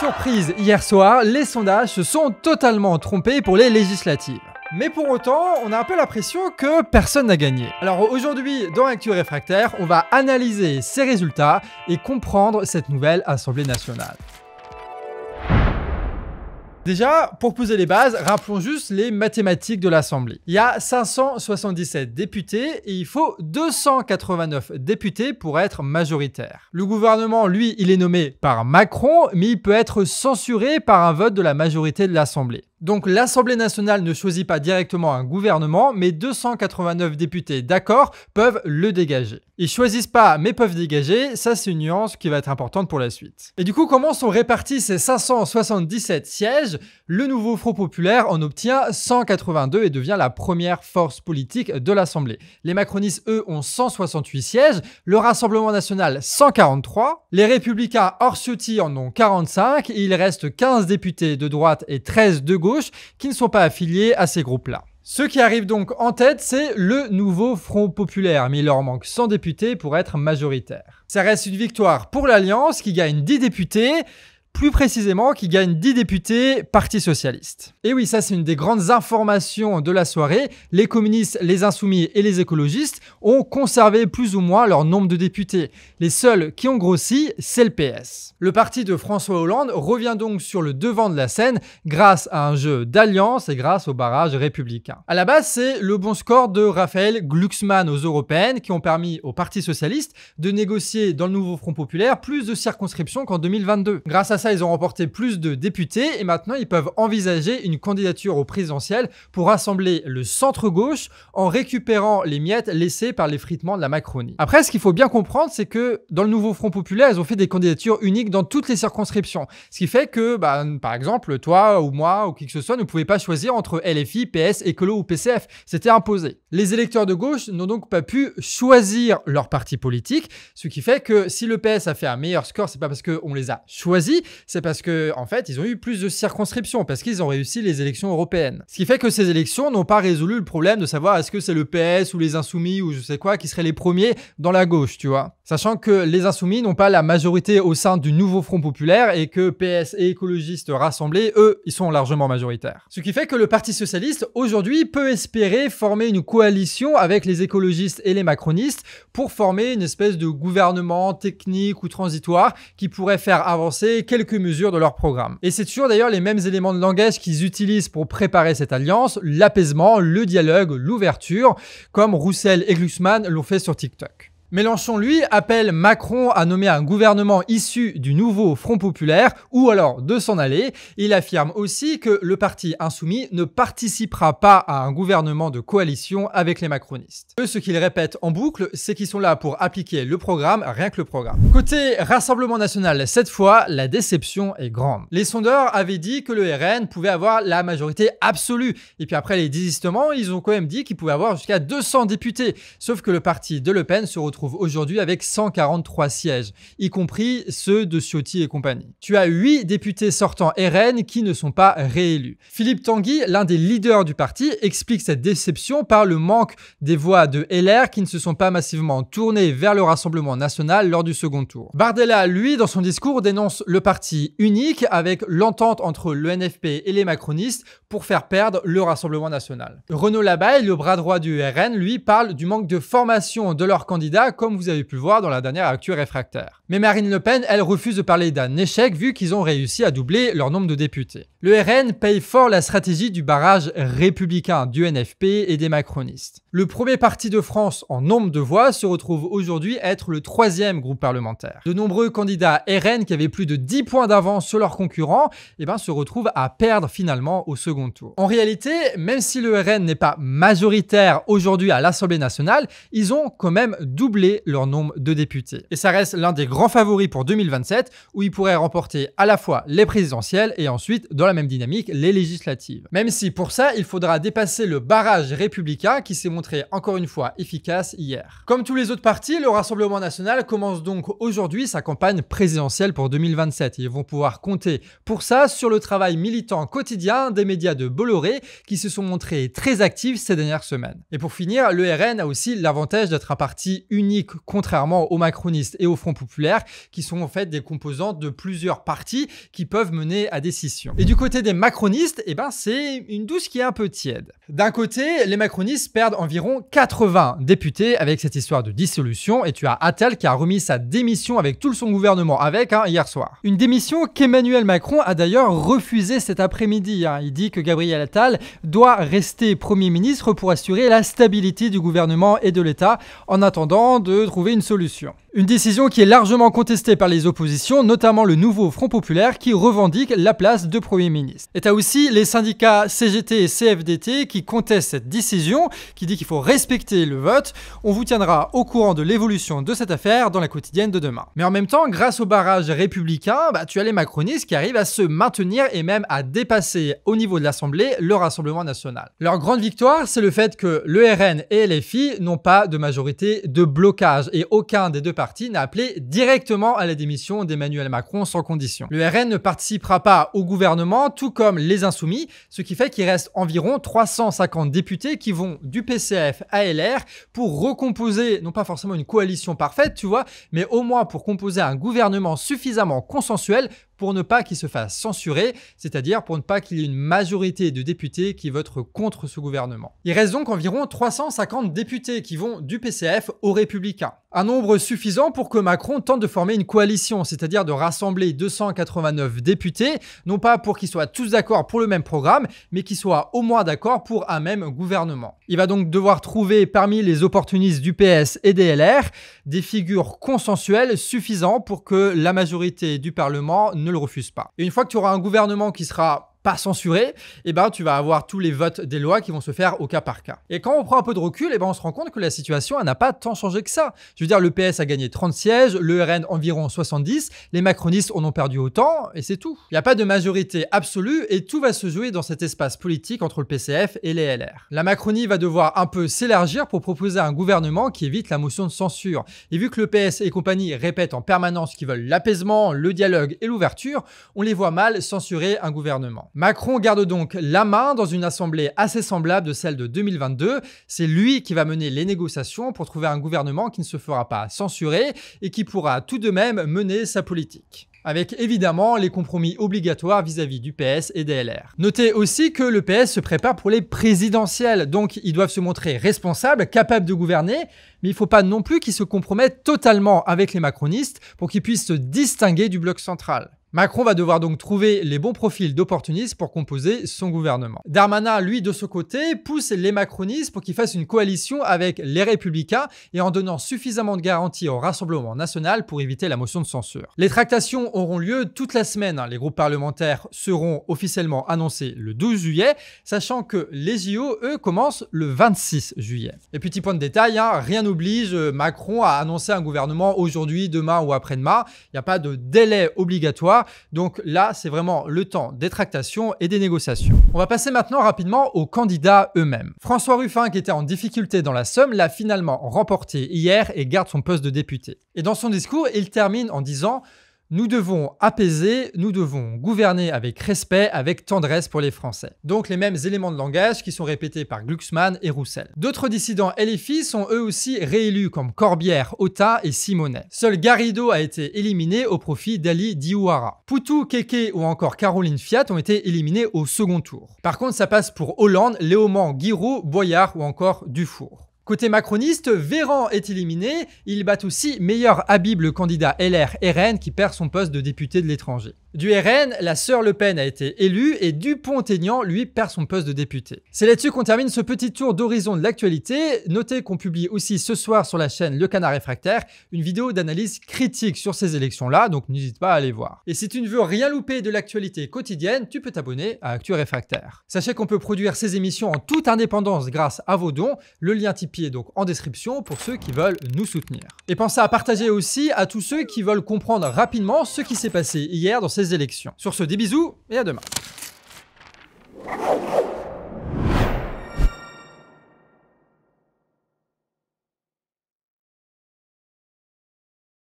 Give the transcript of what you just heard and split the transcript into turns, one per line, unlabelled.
Surprise, hier soir, les sondages se sont totalement trompés pour les législatives. Mais pour autant, on a un peu l'impression que personne n'a gagné. Alors aujourd'hui, dans Actu Réfractaire, on va analyser ces résultats et comprendre cette nouvelle Assemblée nationale. Déjà, pour poser les bases, rappelons juste les mathématiques de l'Assemblée. Il y a 577 députés et il faut 289 députés pour être majoritaire. Le gouvernement, lui, il est nommé par Macron, mais il peut être censuré par un vote de la majorité de l'Assemblée. Donc l'Assemblée nationale ne choisit pas directement un gouvernement, mais 289 députés d'accord peuvent le dégager. Ils choisissent pas, mais peuvent dégager, ça c'est une nuance qui va être importante pour la suite. Et du coup, comment sont répartis ces 577 sièges? Le nouveau Front populaire en obtient 182 et devient la première force politique de l'Assemblée. Les macronistes, eux, ont 168 sièges, le Rassemblement national 143, les Républicains hors Ciotti en ont 45, et il reste 15 députés de droite et 13 de gauche qui ne sont pas affiliés à ces groupes-là. Ceux qui arrivent donc en tête, c'est le nouveau Front populaire, mais il leur manque 100 députés pour être majoritaire. Ça reste une victoire pour l'Alliance qui gagne 10 députés, plus précisément qui gagne 10 députés Parti socialiste. Et oui, ça c'est une des grandes informations de la soirée. Les communistes, les insoumis et les écologistes ont conservé plus ou moins leur nombre de députés. Les seuls qui ont grossi, c'est le PS. Le parti de François Hollande revient donc sur le devant de la scène grâce à un jeu d'alliance et grâce au barrage républicain. À la base, c'est le bon score de Raphaël Glucksmann aux européennes qui ont permis au Parti socialiste de négocier dans le nouveau Front populaire plus de circonscriptions qu'en 2022. Grâce à ça, ils ont remporté plus de députés et maintenant ils peuvent envisager une candidature au présidentiel pour rassembler le centre-gauche en récupérant les miettes laissées par l'effritement de la Macronie. Après, ce qu'il faut bien comprendre, c'est que dans le nouveau Front populaire, ils ont fait des candidatures uniques dans toutes les circonscriptions. Ce qui fait que, par exemple, toi ou moi ou qui que ce soit ne pouvait pas choisir entre LFI, PS, Écolo ou PCF. C'était imposé. Les électeurs de gauche n'ont donc pas pu choisir leur parti politique, ce qui fait que si le PS a fait un meilleur score, c'est pas parce qu'on les a choisis, c'est parce que, en fait, ils ont eu plus de circonscriptions, parce qu'ils ont réussi les élections européennes. Ce qui fait que ces élections n'ont pas résolu le problème de savoir est-ce que c'est le PS ou les Insoumis ou je sais quoi qui seraient les premiers dans la gauche, tu vois. Sachant que les Insoumis n'ont pas la majorité au sein du nouveau Front populaire et que PS et écologistes rassemblés, eux, ils sont largement majoritaires. Ce qui fait que le Parti socialiste, aujourd'hui, peut espérer former une coalition avec les écologistes et les macronistes pour former une espèce de gouvernement technique ou transitoire qui pourrait faire avancer quelques mesures de leur programme. Et c'est toujours d'ailleurs les mêmes éléments de langage qu'ils utilisent pour préparer cette alliance, l'apaisement, le dialogue, l'ouverture, comme Roussel et Glucksmann l'ont fait sur TikTok. Mélenchon, lui, appelle Macron à nommer un gouvernement issu du nouveau Front populaire ou alors de s'en aller. Il affirme aussi que le parti insoumis ne participera pas à un gouvernement de coalition avec les macronistes. Eux, ce qu'ils répètent en boucle, c'est qu'ils sont là pour appliquer le programme, rien que le programme. Côté Rassemblement national, cette fois, la déception est grande. Les sondeurs avaient dit que le RN pouvait avoir la majorité absolue. Et puis après les désistements, ils ont quand même dit qu'ils pouvaient avoir jusqu'à 200 députés. Sauf que le parti de Le Pen se retrouve aujourd'hui avec 143 sièges, y compris ceux de Ciotti et compagnie. Tu as 8 députés sortants RN qui ne sont pas réélus. Philippe Tanguy, l'un des leaders du parti, explique cette déception par le manque des voix de LR qui ne se sont pas massivement tournées vers le Rassemblement national lors du second tour. Bardella, lui, dans son discours, dénonce le parti unique avec l'entente entre le NFP et les macronistes pour faire perdre le Rassemblement national. Renaud Labaille, le bras droit du RN, lui, parle du manque de formation de leurs candidats comme vous avez pu le voir dans la dernière Actu Réfractaire. Mais Marine Le Pen, elle refuse de parler d'un échec vu qu'ils ont réussi à doubler leur nombre de députés. Le RN paye fort la stratégie du barrage républicain du NFP et des macronistes. Le premier parti de France en nombre de voix se retrouve aujourd'hui être le 3e groupe parlementaire. De nombreux candidats RN qui avaient plus de 10 points d'avance sur leurs concurrents se retrouvent à perdre finalement au second tour. En réalité, même si le RN n'est pas majoritaire aujourd'hui à l'Assemblée nationale, ils ont quand même doublé leur nombre de députés. Et ça reste l'un des grands favoris pour 2027 où ils pourraient remporter à la fois les présidentielles et ensuite, dans la même dynamique, les législatives. Même si pour ça, il faudra dépasser le barrage républicain qui s'est montré encore une fois efficace hier. Comme tous les autres partis, le Rassemblement national commence donc aujourd'hui sa campagne présidentielle pour 2027. Ils vont pouvoir compter pour ça sur le travail militant quotidien des médias de Bolloré qui se sont montrés très actifs ces dernières semaines. Et pour finir, le RN a aussi l'avantage d'être un parti unique unique, contrairement aux macronistes et au Front populaire, qui sont en fait des composantes de plusieurs partis qui peuvent mener à des scissions. Et du côté des macronistes, eh ben, c'est une douce qui est un peu tiède. D'un côté, les macronistes perdent environ 80 députés avec cette histoire de dissolution, et tu as Attal qui a remis sa démission avec tout son gouvernement hier soir. Une démission qu'Emmanuel Macron a d'ailleurs refusée cet après-midi. Il dit que Gabriel Attal doit rester Premier ministre pour assurer la stabilité du gouvernement et de l'État en attendant de trouver une solution. Une décision qui est largement contestée par les oppositions, notamment le nouveau Front populaire qui revendique la place de Premier ministre. Et tu as aussi les syndicats CGT et CFDT qui contestent cette décision, qui dit qu'il faut respecter le vote. On vous tiendra au courant de l'évolution de cette affaire dans la quotidienne de demain. Mais en même temps, grâce au barrage républicain, tu as les macronistes qui arrivent à se maintenir et même à dépasser au niveau de l'Assemblée le Rassemblement national. Leur grande victoire, c'est le fait que le RN et LFI n'ont pas de majorité de blocage et aucun des deux parti n'a appelé directement à la démission d'Emmanuel Macron sans condition. Le RN ne participera pas au gouvernement, tout comme les Insoumis, ce qui fait qu'il reste environ 350 députés qui vont du PCF à LR pour recomposer, non pas forcément une coalition parfaite, tu vois, mais au moins pour composer un gouvernement suffisamment consensuel pour ne pas qu'il se fasse censurer, c'est-à-dire pour ne pas qu'il y ait une majorité de députés qui votent contre ce gouvernement. Il reste donc environ 350 députés qui vont du PCF aux Républicains. Un nombre suffisant pour que Macron tente de former une coalition, c'est-à-dire de rassembler 289 députés, non pas pour qu'ils soient tous d'accord pour le même programme, mais qu'ils soient au moins d'accord pour un même gouvernement. Il va donc devoir trouver parmi les opportunistes du PS et des LR des figures consensuelles suffisantes pour que la majorité du Parlement ne le refuse pas. Et une fois que tu auras un gouvernement qui sera pas censuré, tu vas avoir tous les votes des lois qui vont se faire au cas par cas. Et quand on prend un peu de recul, on se rend compte que la situation elle n'a pas tant changé que ça. Je veux dire, le PS a gagné 30 sièges, le RN environ 70, les macronistes en ont perdu autant, et c'est tout. Il n'y a pas de majorité absolue, et tout va se jouer dans cet espace politique entre le PCF et les LR. La Macronie va devoir un peu s'élargir pour proposer un gouvernement qui évite la motion de censure. Et vu que le PS et compagnie répètent en permanence qu'ils veulent l'apaisement, le dialogue et l'ouverture, on les voit mal censurer un gouvernement. Macron garde donc la main dans une assemblée assez semblable de celle de 2022. C'est lui qui va mener les négociations pour trouver un gouvernement qui ne se fera pas censurer et qui pourra tout de même mener sa politique. Avec évidemment les compromis obligatoires vis-à-vis du PS et des LR. Notez aussi que le PS se prépare pour les présidentielles, donc ils doivent se montrer responsables, capables de gouverner, mais il ne faut pas non plus qu'ils se compromettent totalement avec les macronistes pour qu'ils puissent se distinguer du bloc central. Macron va devoir donc trouver les bons profils d'opportunistes pour composer son gouvernement. Darmanin, lui, de ce côté, pousse les macronistes pour qu'ils fassent une coalition avec les Républicains et en donnant suffisamment de garanties au Rassemblement national pour éviter la motion de censure. Les tractations auront lieu toute la semaine. Les groupes parlementaires seront officiellement annoncés le 12 juillet, sachant que les JO, eux, commencent le 26 juillet. Et petit point de détail, rien n'oblige Macron à annoncer un gouvernement aujourd'hui, demain ou après-demain. Il n'y a pas de délai obligatoire. Donc là, c'est vraiment le temps des tractations et des négociations. On va passer maintenant rapidement aux candidats eux-mêmes. François Ruffin, qui était en difficulté dans la Somme, l'a finalement remporté hier et garde son poste de député. Et dans son discours, il termine en disant « Nous devons apaiser, nous devons gouverner avec respect, avec tendresse pour les Français. » Donc les mêmes éléments de langage qui sont répétés par Glucksmann et Roussel. D'autres dissidents LFI sont eux aussi réélus comme Corbière, Autain et Simonet. Seul Garrido a été éliminé au profit d'Ali Diouara. Poutou, Keke ou encore Caroline Fiat ont été éliminés au second tour. Par contre, ça passe pour Hollande, Léaumont, Guiraud, Boyard ou encore Dufour. Côté macroniste, Véran est éliminé. Il bat aussi Meilleur Habib, le candidat LR-RN qui perd son poste de député de l'étranger. Du RN, la sœur Le Pen a été élue et Dupont-Aignan, lui, perd son poste de député. C'est là-dessus qu'on termine ce petit tour d'horizon de l'actualité. Notez qu'on publie aussi ce soir sur la chaîne Le Canard Réfractaire une vidéo d'analyse critique sur ces élections-là, donc n'hésite pas à aller voir. Et si tu ne veux rien louper de l'actualité quotidienne, tu peux t'abonner à Actu Réfractaire. Sachez qu'on peut produire ces émissions en toute indépendance grâce à vos dons. Le lien Tipeee est donc en description pour ceux qui veulent nous soutenir. Et pensez à partager aussi à tous ceux qui veulent comprendre rapidement ce qui s'est passé hier dans ces élections. Sur ce, des bisous et à demain.